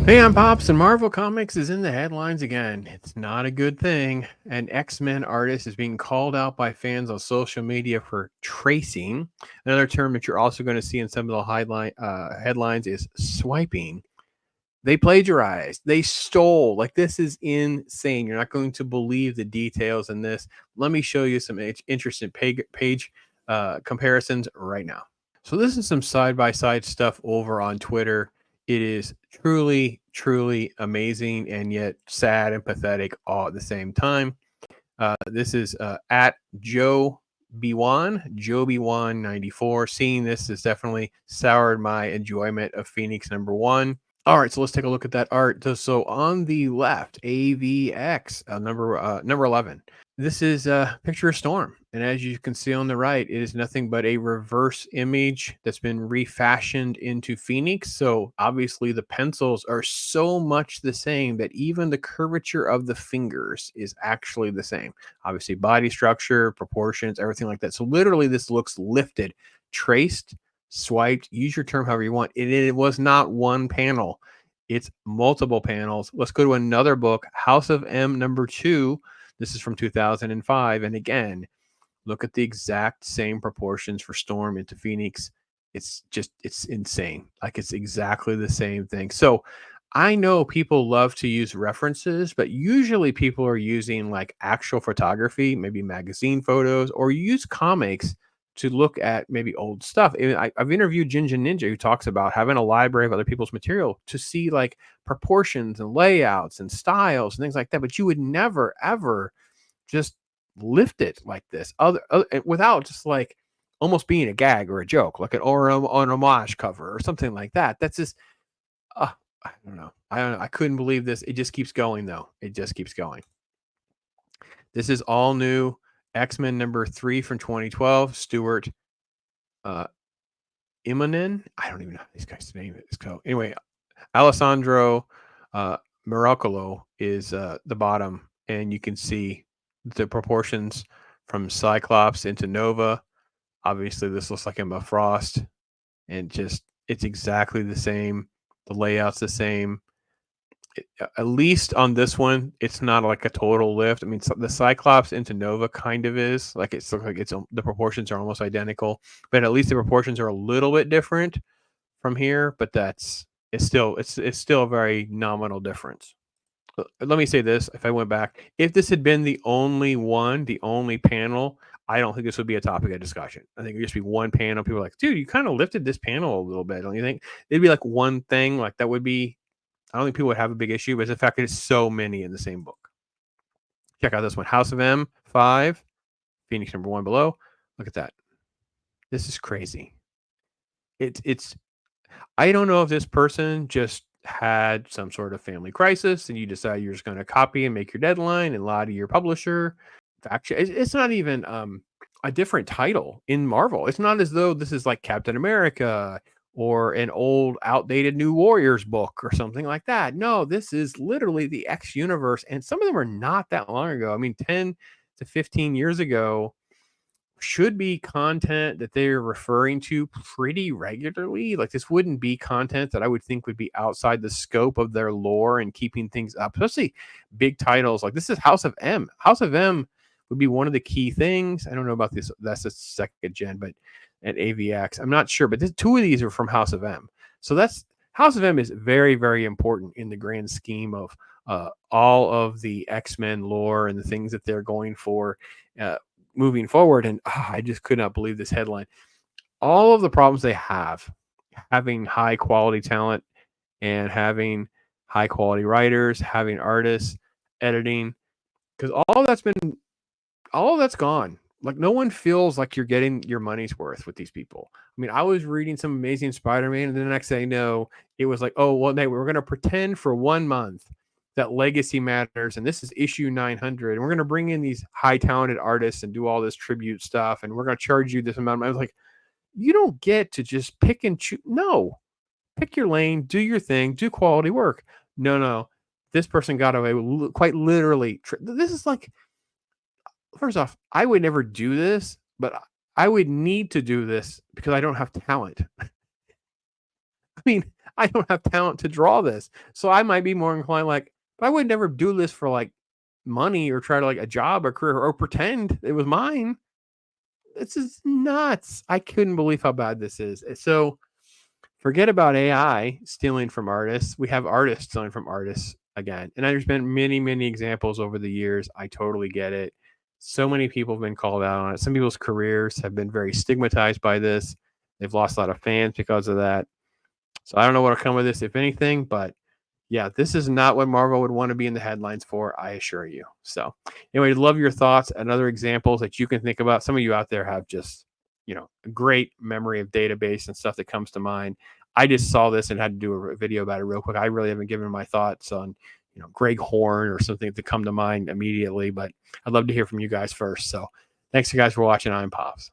Hey, I'm Pops, and Marvel Comics is in the headlines again. It's not a good thing. An X-Men artist is being called out by fans on social media for tracing. Another term that you're also going to see in some of the headlines is swiping. They plagiarized. They stole. Like, this is insane. You're not going to believe the details in this. Let me show you some interesting page comparisons right now. So this is some side by side stuff over on Twitter. It is truly, truly amazing and yet sad and pathetic all at the same time. This is at Joe B1 94. Seeing this has definitely soured my enjoyment of Phoenix #1. All right, so let's take a look at that art. So on the left, AVX number 11. This is a picture of Storm, and as you can see on the right, it is nothing but a reverse image that's been refashioned into Phoenix. So obviously, the pencils are so much the same that even the curvature of the fingers is actually the same. Obviously, body structure, proportions, everything like that. So literally, this looks lifted, traced, swiped. Use your term however you want. It was not one panel; it's multiple panels. Let's go to another book, House of M #2. This is from 2005. And again, look at the exact same proportions for Storm into Phoenix. It's insane. Like, it's exactly the same thing. So I know people love to use references, but usually people are using like actual photography, maybe magazine photos, or use comics to look at maybe old stuff. I've interviewed Jinja Ninja, who talks about having a library of other people's material to see like proportions and layouts and styles and things like that. But you would never, ever just lift it like this, without just like almost being a gag or a joke, like an homage cover or something like that. That's just, uh, I don't know. I don't know. I couldn't believe this. It just keeps going though. It just keeps going. This is all new X-Men #3 from 2012. Stuart uh, Immonen. I don't even know how this guy's name is. So anyway, Alessandro Miracolo is the bottom, and you can see the proportions from Cyclops into Nova. Obviously, this looks like Emma Frost, and just it's exactly the same. The layout's the same. At least on this one, it's not like a total lift. I mean, the Cyclops into Nova kind of is like it's looks like the proportions are almost identical, but at least the proportions are a little bit different from here. But it's still a very nominal difference. Let me say this: if I went back, if this had been the only one, the only panel, I don't think this would be a topic of discussion. I think it would just be one panel. People are like, dude, you kind of lifted this panel a little bit, don't you think? It'd be like one thing, like that would be. I don't think people would have a big issue, but it's the fact that it's so many in the same book. Check out this one, House of M5, Phoenix #1 below. Look at that. This is crazy. It's I don't know if this person just had some sort of family crisis and you decide you're just going to copy and make your deadline and lie to your publisher. Actually, it's not even a different title in Marvel. It's not as though this is like Captain America or an old, outdated New Warriors book or something like that. No, this is literally the X universe, and some of them are not that long ago. I mean, 10 to 15 years ago should be content that they're referring to pretty regularly. Like, this wouldn't be content that I would think would be outside the scope of their lore and keeping things up, especially big titles. Like, this is House of M. House of M would be one of the key things. I don't know about this. That's a second gen, but at AVX, I'm not sure. But two of these are from House of M. So that's House of M is very, very important in the grand scheme of all of the X-Men lore and the things that they're going for. Moving forward, and I just could not believe this headline. All of the problems they have having high quality talent and having high quality writers, having artists, editing, because all of that's gone. Like, no one feels like you're getting your money's worth with these people. I mean, I was reading some Amazing Spider-Man, and the next thing I know, it was like, oh well, we're going to pretend for 1 month that legacy matters, and this is issue 900, and we're going to bring in these high talented artists and do all this tribute stuff, and we're going to charge you this amount. I was like, you don't get to just pick and choose. No, pick your lane, do your thing, do quality work. No, this person got away with quite literally. This is like, first off, I would never do this, but I would need to do this because I don't have talent. I mean, I don't have talent to draw this. So I might be more inclined like, but I would never do this for like money or try to like a job or career or pretend it was mine. This is nuts. I couldn't believe how bad this is. So forget about AI stealing from artists. We have artists stealing from artists again. And there's been many, many examples over the years. I totally get it. So many people have been called out on it. Some people's careers have been very stigmatized by this. They've lost a lot of fans because of that. So I don't know what'll come of this, if anything, but yeah, this is not what Marvel would want to be in the headlines for, I assure you. So anyway, love your thoughts and other examples that you can think about. Some of you out there have just, a great memory of database and stuff that comes to mind. I just saw this and had to do a video about it real quick. I really haven't given my thoughts on, Greg Horn or something to come to mind immediately, but I'd love to hear from you guys first. So thanks you guys for watching. I'm Pops.